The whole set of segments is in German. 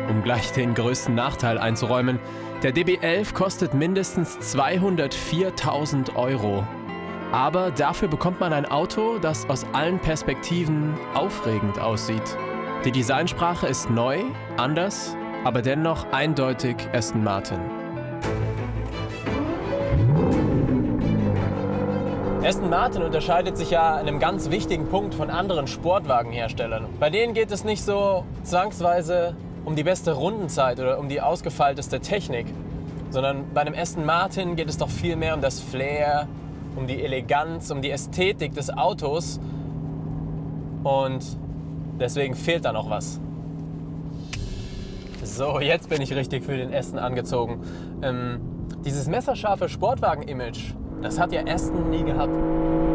Um gleich den größten Nachteil einzuräumen, der DB11 kostet mindestens 204.000 Euro. Aber dafür bekommt man ein Auto, das aus allen Perspektiven aufregend aussieht. Die Designsprache ist neu, anders, aber dennoch eindeutig Aston Martin. Aston Martin unterscheidet sich ja in einem ganz wichtigen Punkt von anderen Sportwagenherstellern. Bei denen geht es nicht so zwangsweise um die beste Rundenzeit oder um die ausgefeilteste Technik, sondern bei einem Aston Martin geht es doch viel mehr um das Flair, um die Eleganz, um die Ästhetik des Autos und deswegen fehlt da noch was. So, jetzt bin ich richtig für den Aston angezogen. Dieses messerscharfe Sportwagen-Image, das hat ja Aston nie gehabt.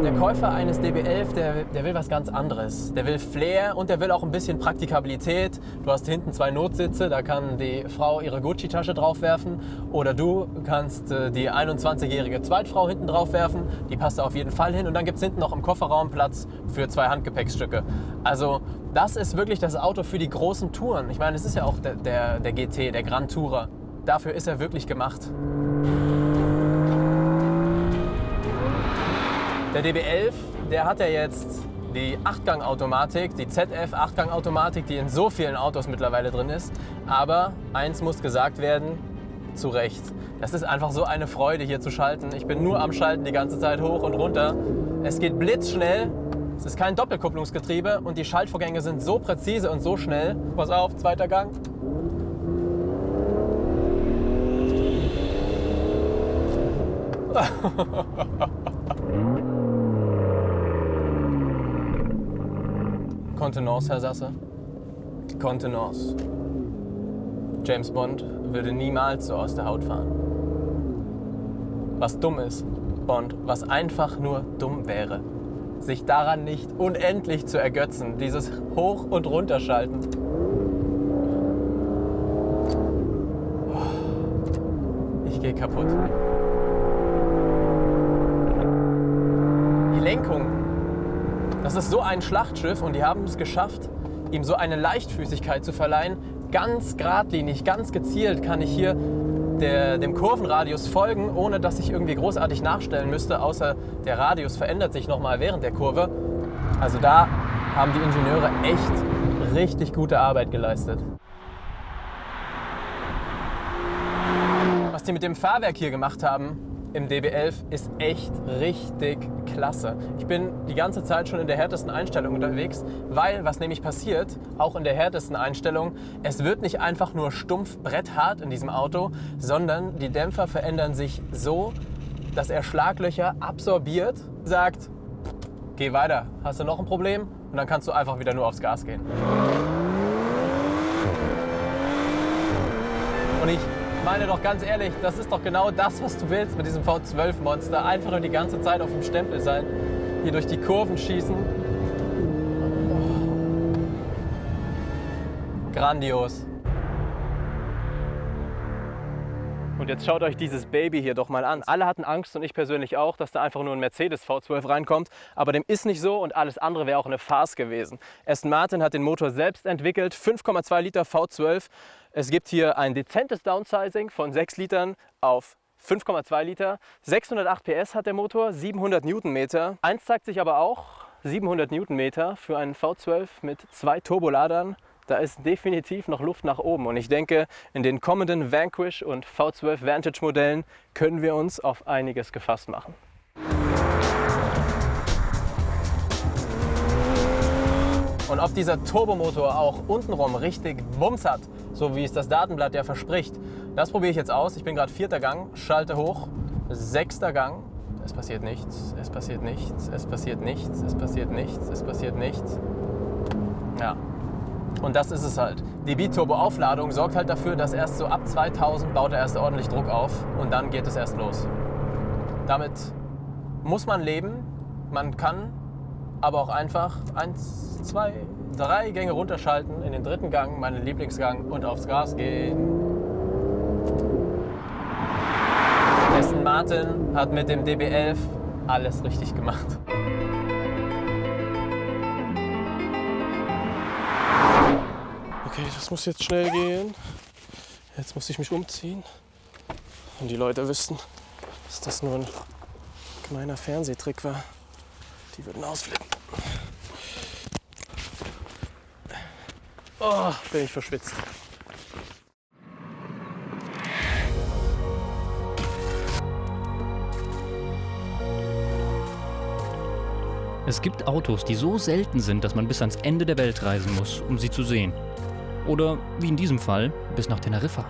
Der Käufer eines DB11, der will was ganz anderes. Der will Flair und der will auch ein bisschen Praktikabilität. Du hast hinten 2 Notsitze, da kann die Frau ihre Gucci-Tasche draufwerfen. Oder du kannst die 21-jährige Zweitfrau hinten draufwerfen. Die passt da auf jeden Fall hin. Und dann gibt es hinten noch im Kofferraum Platz für 2 Handgepäckstücke. Also das ist wirklich das Auto für die großen Touren. Ich meine, es ist ja auch der GT, der Grand Tourer. Dafür ist er wirklich gemacht. Der DB11, der hat ja jetzt die 8-Gang-Automatik, die ZF 8-Gang-Automatik, die in so vielen Autos mittlerweile drin ist. Aber eins muss gesagt werden, zu Recht. Das ist einfach so eine Freude, hier zu schalten. Ich bin nur am Schalten die ganze Zeit hoch und runter. Es geht blitzschnell. Es ist kein Doppelkupplungsgetriebe und die Schaltvorgänge sind so präzise und so schnell. Pass auf, 2. Gang. Kontenance, Herr Sasse. Kontenance. James Bond würde niemals so aus der Haut fahren. Was dumm ist, Bond, was einfach nur dumm wäre, sich daran nicht unendlich zu ergötzen, dieses Hoch- und Runterschalten. Ich gehe kaputt. Die Lenkung, das ist so ein Schlachtschiff und die haben es geschafft, ihm so eine Leichtfüßigkeit zu verleihen. Ganz geradlinig, ganz gezielt kann ich hier dem Kurvenradius folgen, ohne dass ich irgendwie großartig nachstellen müsste, außer der Radius verändert sich nochmal während der Kurve. Also da haben die Ingenieure echt richtig gute Arbeit geleistet. Was die mit dem Fahrwerk hier gemacht haben im DB11 ist echt richtig klasse. Ich bin die ganze Zeit schon in der härtesten Einstellung unterwegs, weil was nämlich passiert, auch in der härtesten Einstellung, es wird nicht einfach nur stumpf bretthart in diesem Auto, sondern die Dämpfer verändern sich so, dass er Schlaglöcher absorbiert, sagt, geh weiter, hast du noch ein Problem? Und dann kannst du einfach wieder nur aufs Gas gehen. Und ich meine doch ganz ehrlich, das ist doch genau das, was du willst mit diesem V12-Monster. Einfach nur die ganze Zeit auf dem Stempel sein, hier durch die Kurven schießen. Grandios. Und jetzt schaut euch dieses Baby hier doch mal an. Alle hatten Angst und ich persönlich auch, dass da einfach nur ein Mercedes V12 reinkommt. Aber dem ist nicht so und alles andere wäre auch eine Farce gewesen. Aston Martin hat den Motor selbst entwickelt, 5,2 Liter V12. Es gibt hier ein dezentes Downsizing von 6 Litern auf 5,2 Liter. 608 PS hat der Motor, 700 Newtonmeter. Eins zeigt sich aber auch, 700 Newtonmeter für einen V12 mit 2 Turboladern. Da ist definitiv noch Luft nach oben und ich denke, in den kommenden Vanquish und V12 Vantage Modellen können wir uns auf einiges gefasst machen. Und ob dieser Turbomotor auch untenrum richtig Wumms hat, so wie es das Datenblatt ja verspricht, das probiere ich jetzt aus. Ich bin gerade 4. Gang, schalte hoch, 6. Gang. Es passiert nichts, es passiert nichts, es passiert nichts, es passiert nichts, es passiert nichts. Ja. Und das ist es halt. Die Biturbo-Aufladung sorgt halt dafür, dass erst so ab 2000 baut er erst ordentlich Druck auf und dann geht es erst los. Damit muss man leben, man kann aber auch einfach 1, 2, 3 Gänge runterschalten, in den 3. Gang, meinen Lieblingsgang, und aufs Gas gehen. Aston Martin hat mit dem DB11 alles richtig gemacht. Okay, das muss jetzt schnell gehen. Jetzt muss ich mich umziehen. Und die Leute wüssten, dass das nur ein kleiner Fernsehtrick war. Die würden ausflippen. Oh, bin ich verschwitzt. Es gibt Autos, die so selten sind, dass man bis ans Ende der Welt reisen muss, um sie zu sehen. Oder, wie in diesem Fall, bis nach Teneriffa.